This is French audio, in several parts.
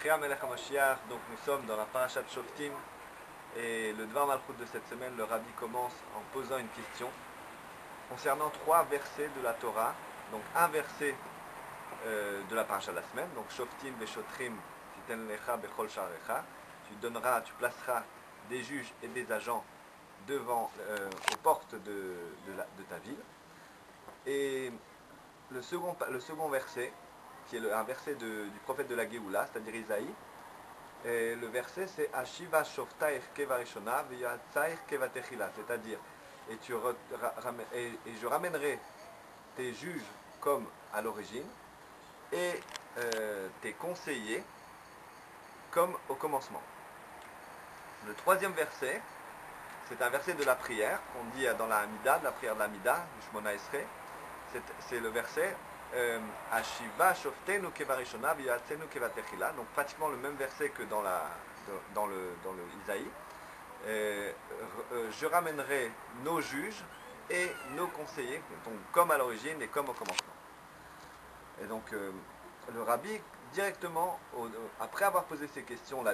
Kriya Melech HaMashiach, donc nous sommes dans la Parashat Shoftim et le Dvar Malchut de cette semaine, le Rabbi commence en posant une question concernant 3 versets de la Torah. Donc un verset de la Parashat de la semaine, donc Shoftim Veshotrim Titen Lecha Bechol Sharecha, tu placeras des juges et des agents devant, aux portes de ta ville. Et le second verset, qui est un verset du prophète de la Géoula, c'est-à-dire Isaïe, et le verset c'est Ashiva Shoftaich Keva Rishona V'yatzaich Keva Techila, c'est-à-dire et je ramènerai tes juges comme à l'origine et tes conseillers comme au commencement. Le troisième verset, c'est un verset de la prière qu'on dit dans la Hamida, de la prière de la Hamida, du Shmona Esrei. C'est le verset Ashiva Shoftenu Keva Rishona V'yatzenu Keva Techila, donc pratiquement le même verset que dans le Isaïe. Je ramènerai nos juges et nos conseillers, donc comme à l'origine et comme au commencement. Et donc le Rabbi directement, après avoir posé ces questions,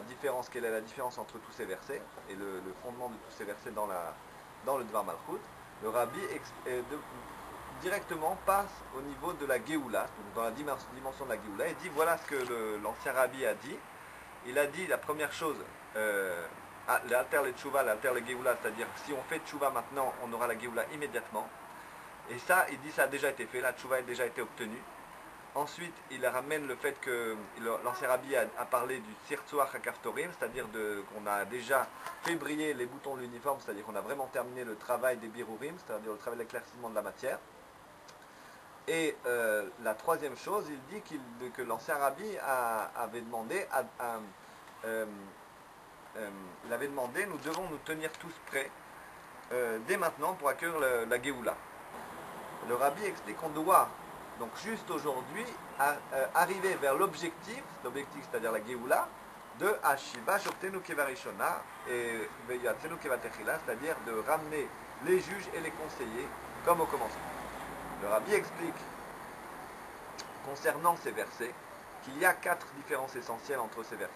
quelle est la différence entre tous ces versets et le fondement de tous ces versets dans le Dvar Malchut, le Rabbi directement passe au niveau de la Géoula, donc dans la dimension de la Géoula, et dit voilà ce que l'ancien Rabbi a dit. Il a dit la première chose, l'alter le tchouva, l'alter le Géoula, c'est-à-dire si on fait tchouva maintenant, on aura la Géoula immédiatement. Et ça, il dit ça a déjà été fait, la tchouva a déjà été obtenue. Ensuite, il ramène le fait que l'ancien Rabbi a parlé du Tzirtzuach HaKaftorim, c'est-à-dire qu'on a déjà fait briller les boutons de l'uniforme, c'est-à-dire qu'on a vraiment terminé le travail des Birurim, c'est-à-dire le travail d'éclaircissement de la matière. Et la troisième chose, il dit que l'ancien Rabbi avait demandé, nous devons nous tenir tous prêts dès maintenant pour accueillir la Géoula. Le Rabbi explique qu'on doit, donc juste aujourd'hui, arriver vers l'objectif c'est-à-dire la Géoula, de Ashiva Shoftenu Keva Rishona et V'yatzenu Keva Techila, c'est-à-dire de ramener les juges et les conseillers comme au commencement. Le Rabbi explique, concernant ces versets, qu'il y a 4 différences essentielles entre ces versets.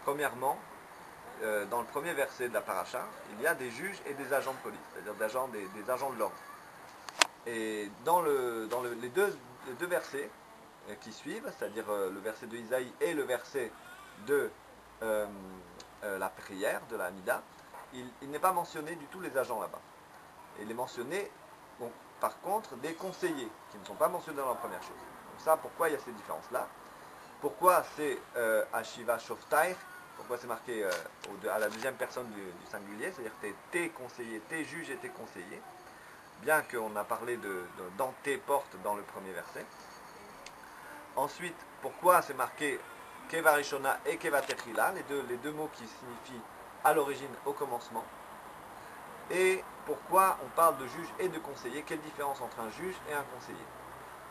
Premièrement, dans le premier verset de la paracha, il y a des juges et des agents de police, c'est-à-dire des agents de l'ordre. Et dans les deux versets qui suivent, c'est-à-dire le verset de Isaïe et le verset de la prière, de la Hamida, il n'est pas mentionné du tout les agents là-bas. Il est mentionné, donc, par contre, des conseillers qui ne sont pas mentionnés dans la première chose. Donc ça, pourquoi il y a ces différences-là? Pourquoi c'est Ashiva Shoftaich? Pourquoi c'est marqué à la deuxième personne du singulier, c'est-à-dire tes conseillers, tes juges et tes conseillers, bien qu'on a parlé dans tes portes dans le premier verset. Ensuite, pourquoi c'est marqué Keva Rishona et Keva Techila, les deux mots qui signifient à l'origine, au commencement. Et pourquoi on parle de juge et de conseiller, quelle différence entre un juge et un conseiller?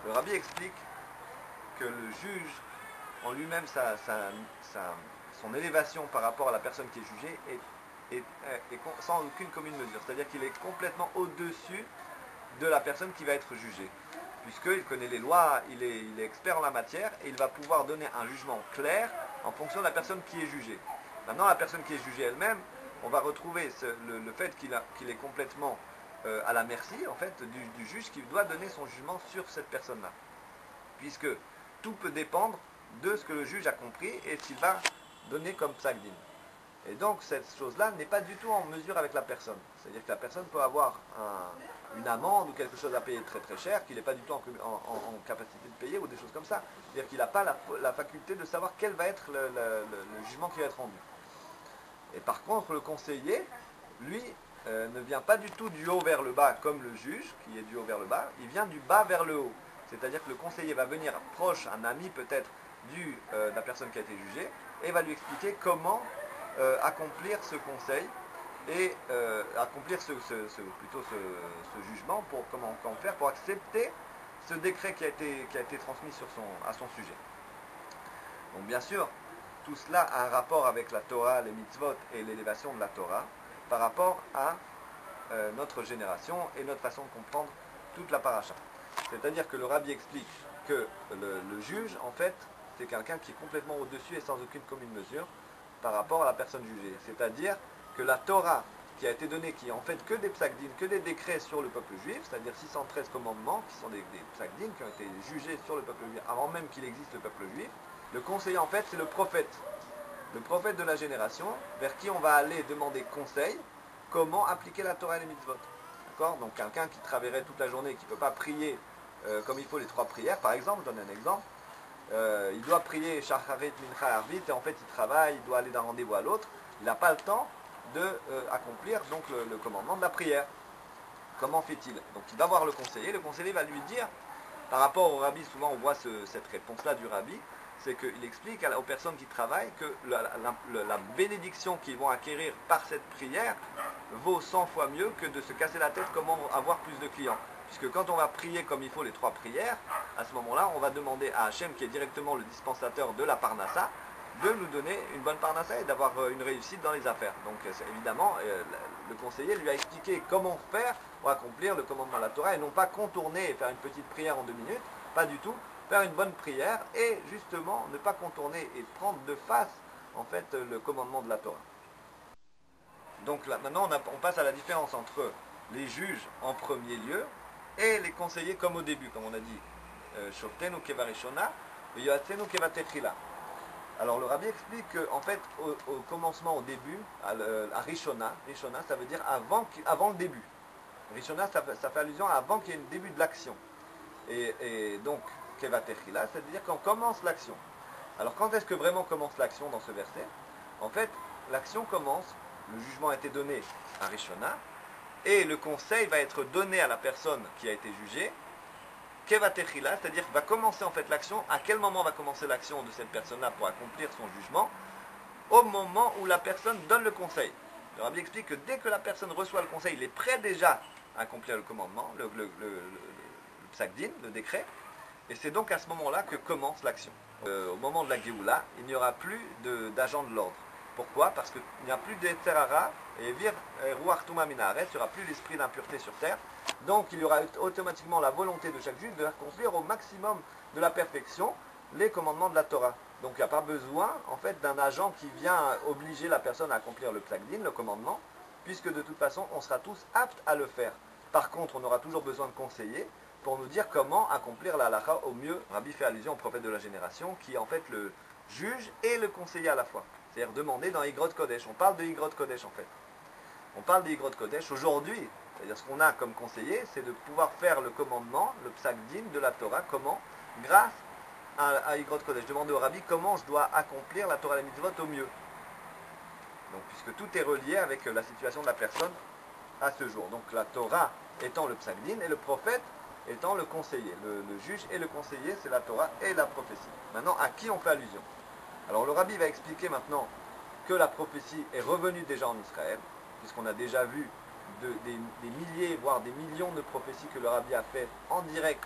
Le Rabbi explique que le juge, en lui-même, son élévation par rapport à la personne qui est jugée est sans aucune commune mesure. C'est-à-dire qu'il est complètement au-dessus de la personne qui va être jugée. Puisqu'il connaît les lois, il est expert en la matière et il va pouvoir donner un jugement clair en fonction de la personne qui est jugée. Maintenant, la personne qui est jugée elle-même, on va retrouver le fait qu'il est complètement à la merci en fait, du juge qui doit donner son jugement sur cette personne-là. Puisque tout peut dépendre de ce que le juge a compris et ce qu'il va donner comme psak din. Et donc cette chose-là n'est pas du tout en mesure avec la personne. C'est-à-dire que la personne peut avoir une amende ou quelque chose à payer très très cher qu'il n'est pas du tout en capacité de payer ou des choses comme ça. C'est-à-dire qu'il n'a pas la faculté de savoir quel va être le jugement qui va être rendu. Et par contre le conseiller, lui, ne vient pas du tout du haut vers le bas comme le juge qui est du haut vers le bas, il vient du bas vers le haut. C'est-à-dire que le conseiller va venir proche, un ami peut-être de la personne qui a été jugée, et va lui expliquer comment accomplir ce conseil et accomplir ce jugement, comment faire pour accepter ce décret qui a été transmis à son sujet. Donc bien sûr, tout cela a un rapport avec la Torah, les mitzvot et l'élévation de la Torah par rapport à notre génération et notre façon de comprendre toute la paracha. C'est-à-dire que le Rabbi explique que le juge, en fait, c'est quelqu'un qui est complètement au-dessus et sans aucune commune mesure par rapport à la personne jugée. C'est-à-dire que la Torah qui a été donnée, qui est en fait que des psakdim, que des décrets sur le peuple juif, c'est-à-dire 613 commandements, qui sont des psakdim, qui ont été jugés sur le peuple juif avant même qu'il existe le peuple juif, le conseiller en fait c'est le prophète de la génération, vers qui on va aller demander conseil, comment appliquer la Torah et les mitzvot. D'accord? Donc quelqu'un qui travaillerait toute la journée et qui ne peut pas prier comme il faut les 3 prières, par exemple, je donne un exemple, il doit prier Shacharit, Mincha, Arvit, et en fait il travaille, il doit aller d'un rendez-vous à l'autre, il n'a pas le temps de accomplir donc le commandement de la prière. Comment fait-il? Donc il va voir le conseiller va lui dire, par rapport au rabbi, souvent on voit cette réponse-là du rabbi, c'est qu'il explique aux personnes qui travaillent que la bénédiction qu'ils vont acquérir par cette prière vaut 100 fois mieux que de se casser la tête comment avoir plus de clients. Puisque quand on va prier comme il faut les 3 prières, à ce moment-là, on va demander à Hachem, qui est directement le dispensateur de la Parnassa, de nous donner une bonne Parnassa et d'avoir une réussite dans les affaires. Donc évidemment, le conseiller lui a expliqué comment faire pour accomplir le commandement de la Torah et non pas contourner et faire une petite prière en 2 minutes, pas du tout. Faire une bonne prière et justement ne pas contourner et prendre de face en fait le commandement de la Torah. Donc là maintenant on passe à la différence entre les juges en premier lieu et les conseillers comme au début, comme on a dit Shoftenu keva rishona et Yoatzenu keva techila. Alors le rabbi explique qu'en fait au commencement, au début, à Rishona ça veut dire avant le début. Rishona ça fait allusion à avant qu'il y ait le début de l'action. Et donc Keva Techila, c'est-à-dire qu'on commence l'action. Alors quand est-ce que vraiment commence l'action dans ce verset? En fait, l'action commence, le jugement a été donné à Rishona, et le conseil va être donné à la personne qui a été jugée, Keva Techila, c'est-à-dire va commencer en fait l'action. À quel moment va commencer l'action de cette personne-là pour accomplir son jugement? Au moment où la personne donne le conseil. Le rabbi explique que dès que la personne reçoit le conseil, il est prêt déjà à accomplir le commandement, le psakdin, le décret. Et c'est donc à ce moment-là que commence l'action. Au moment de la Géoula, il n'y aura plus d'agents de l'ordre. Pourquoi? Parce qu'il n'y a plus d'Etzerara et Vir Ruach Tuma Minaret, il n'y aura plus l'esprit d'impureté sur terre. Donc il y aura automatiquement la volonté de chaque juge d'accomplir au maximum de la perfection les commandements de la Torah. Donc il n'y a pas besoin en fait d'un agent qui vient obliger la personne à accomplir le psakdin, le commandement, puisque de toute façon on sera tous aptes à le faire. Par contre, on aura toujours besoin de conseillers pour nous dire comment accomplir la halakha au mieux. Rabbi fait allusion au prophète de la génération qui est en fait le juge et le conseiller à la fois. C'est-à-dire demandé dans Igrot Kodesh. On parle de Igrot Kodesh en fait. On parle de Igrot Kodesh aujourd'hui. C'est-à-dire ce qu'on a comme conseiller, c'est de pouvoir faire le commandement, le psakdin de la Torah. Comment? Grâce à Igrot Kodesh. Demander au Rabbi comment je dois accomplir la Torah et la mitzvot au mieux. Donc puisque tout est relié avec la situation de la personne à ce jour. Donc la Torah étant le psakdin et le prophète étant le conseiller. Le juge et le conseiller, c'est la Torah et la prophétie. Maintenant, à qui on fait allusion? Alors le rabbi va expliquer maintenant que la prophétie est revenue déjà en Israël, puisqu'on a déjà vu des milliers, voire des millions de prophéties que le rabbi a fait en direct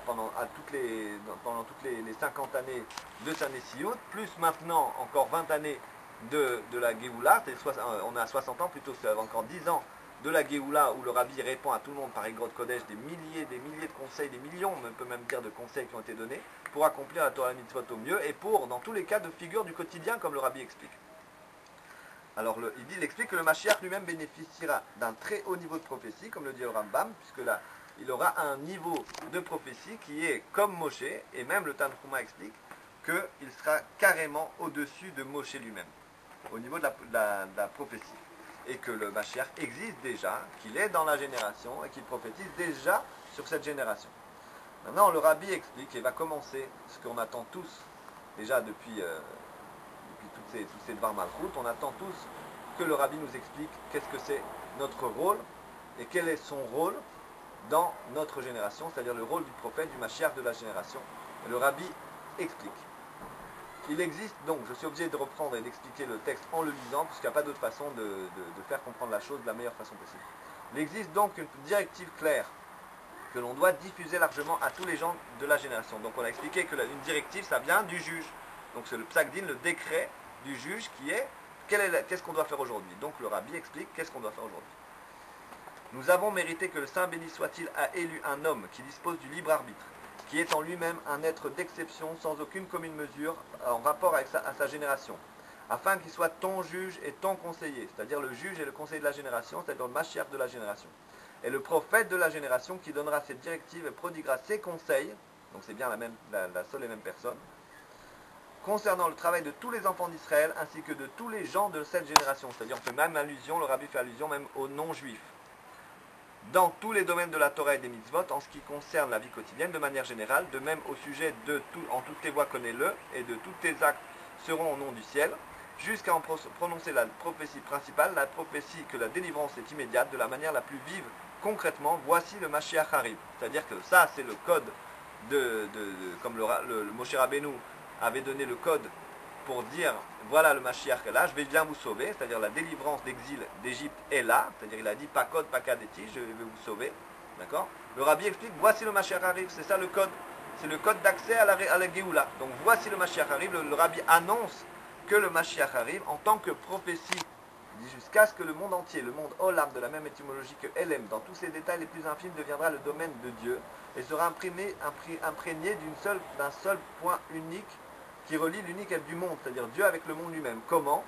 pendant toutes les 50 années de sa Nessiout, plus maintenant encore 20 années de la Géoula, on a 60 ans plutôt, c'est encore 10 ans de la Géoula où le rabbi répond à tout le monde par Igrot Kodesh des milliers de conseils, des millions, on peut même dire de conseils qui ont été donnés pour accomplir la Torah et la mitzvot au mieux et pour, dans tous les cas, de figure du quotidien comme le rabbi explique. Alors il explique que le Mashiach lui-même bénéficiera d'un très haut niveau de prophétie, comme le dit le Rambam, puisque là, il aura un niveau de prophétie qui est comme Moshe, et même le Tanhuma explique qu'il sera carrément au-dessus de Moshe lui-même, au niveau de la prophétie. Et que le Mashiach existe déjà, qu'il est dans la génération et qu'il prophétise déjà sur cette génération. Maintenant, le Rabbi explique et va commencer ce qu'on attend tous, déjà depuis toutes ces Dvar Malchut, on attend tous que le Rabbi nous explique qu'est-ce que c'est notre rôle et quel est son rôle dans notre génération, c'est-à-dire le rôle du prophète, du Mashiach de la génération. Et le Rabbi explique. Il existe donc, je suis obligé de reprendre et d'expliquer le texte en le lisant, puisqu'il n'y a pas d'autre façon de faire comprendre la chose de la meilleure façon possible. Il existe donc une directive claire que l'on doit diffuser largement à tous les gens de la génération. Donc on a expliqué que une directive, ça vient du juge. Donc c'est le psakdin, le décret du juge qui est qu'est-ce qu'on doit faire aujourd'hui. Donc le Rabbi explique qu'est-ce qu'on doit faire aujourd'hui. Nous avons mérité que le Saint béni soit-il a élu un homme qui dispose du libre arbitre, qui est en lui-même un être d'exception sans aucune commune mesure en rapport avec à sa génération, afin qu'il soit ton juge et ton conseiller, c'est-à-dire le juge et le conseiller de la génération, c'est-à-dire le Mashiach de la génération, et le prophète de la génération qui donnera ses directives et prodiguera ses conseils, donc c'est bien la seule et même personne, concernant le travail de tous les enfants d'Israël ainsi que de tous les gens de cette génération, c'est-à-dire on fait même allusion, le rabbi fait allusion même aux non-juifs, dans tous les domaines de la Torah et des mitzvot, en ce qui concerne la vie quotidienne de manière générale, de même au sujet de tout, en toutes tes voies connais-le, et de tous tes actes seront au nom du ciel, jusqu'à en prononcer la prophétie principale, la prophétie que la délivrance est immédiate, de la manière la plus vive, concrètement, voici le Mashiach arrive. C'est-à-dire que ça, c'est le code comme le Moshe Rabbeinu avait donné le code pour dire, voilà le Mashiach est là, je vais bien vous sauver, c'est-à-dire la délivrance d'exil d'Égypte est là, c'est-à-dire il a dit, pas code, pas kadeti, je vais vous sauver, d'accord. Le Rabbi explique, voici le Mashiach arrive, c'est ça le code, c'est le code d'accès à la Géoula. Donc voici le Mashiach arrive, le Rabbi annonce que le Mashiach arrive en tant que prophétie, il dit jusqu'à ce que le monde entier, le monde Olam, de la même étymologie que Elem, dans tous ses détails les plus infimes, deviendra le domaine de Dieu, et sera imprégné d'un seul point unique, qui relie l'unique du monde, c'est-à-dire Dieu avec le monde lui-même. Comment?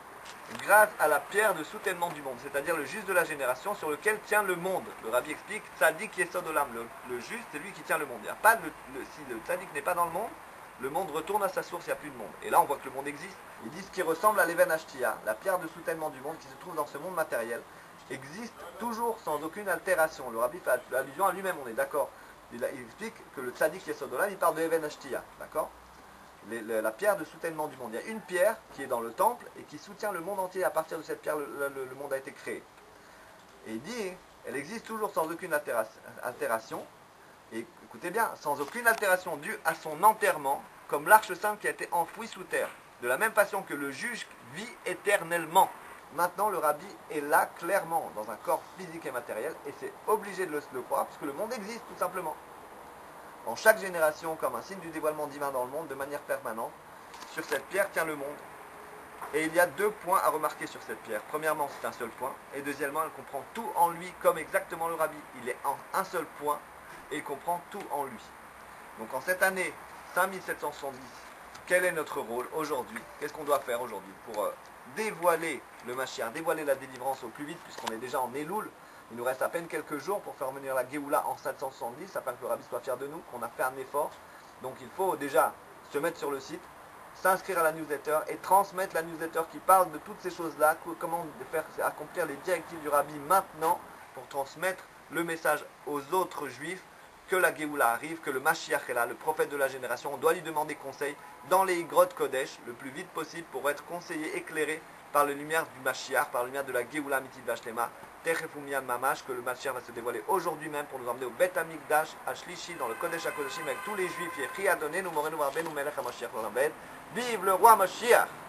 Grâce à la pierre de soutènement du monde, c'est-à-dire le juste de la génération sur lequel tient le monde. Le Rabbi explique, Tzadik Yesod Olam, le juste, c'est lui qui tient le monde. Il y a pas si le Tzadik n'est pas dans le monde retourne à sa source, il n'y a plus de monde. Et là, on voit que le monde existe. Ils disent qu'il ressemble à l'Even Ashtia, la pierre de soutènement du monde qui se trouve dans ce monde matériel, existe toujours sans aucune altération. Le Rabbi fait allusion à lui-même, on est d'accord. Il explique que le Tzadik Yesod Olam, il parle de Even Ashtia, d'accord? La pierre de soutènement du monde. Il y a une pierre qui est dans le temple et qui soutient le monde entier. À partir de cette pierre, le monde a été créé. Et il dit, elle existe toujours sans aucune altération. Et écoutez bien, sans aucune altération due à son enterrement, comme l'arche sainte qui a été enfouie sous terre. De la même façon que le juge vit éternellement. Maintenant, le Rabbi est là clairement, dans un corps physique et matériel, et c'est obligé de le croire, parce que le monde existe tout simplement. En chaque génération, comme un signe du dévoilement divin dans le monde, de manière permanente, sur cette pierre tient le monde. Et il y a deux points à remarquer sur cette pierre. Premièrement, c'est un seul point. Et deuxièmement, elle comprend tout en lui, comme exactement le Rabbi. Il est en un seul point, et il comprend tout en lui. Donc en cette année 5770, quel est notre rôle aujourd'hui? Qu'est-ce qu'on doit faire aujourd'hui pour dévoiler le Mashiach, dévoiler la délivrance au plus vite, puisqu'on est déjà en Elul? Il nous reste à peine quelques jours pour faire venir la Géoula en 770, afin que le Rabbi soit fier de nous, qu'on a fait un effort. Donc il faut déjà se mettre sur le site, s'inscrire à la newsletter et transmettre la newsletter qui parle de toutes ces choses-là, comment faire accomplir les directives du Rabbi maintenant pour transmettre le message aux autres juifs que la Géoula arrive, que le Mashiach est là, le prophète de la génération. On doit lui demander conseil dans les grottes Kodesh le plus vite possible pour être conseillé, éclairé par la lumière du Mashiach, par la lumière de la Géoula Mitzit Vashlema, Techefumian Mamash, que le Mashiach va se dévoiler aujourd'hui même pour nous emmener au Bet Amikdash, à Shlishi, dans le Kodesh HaKodeshim, avec tous les Juifs. Yechi Adonenu Morenu Rabbeinu Melech HaMashiach L'Olam Vaed. Vive le roi Mashiach!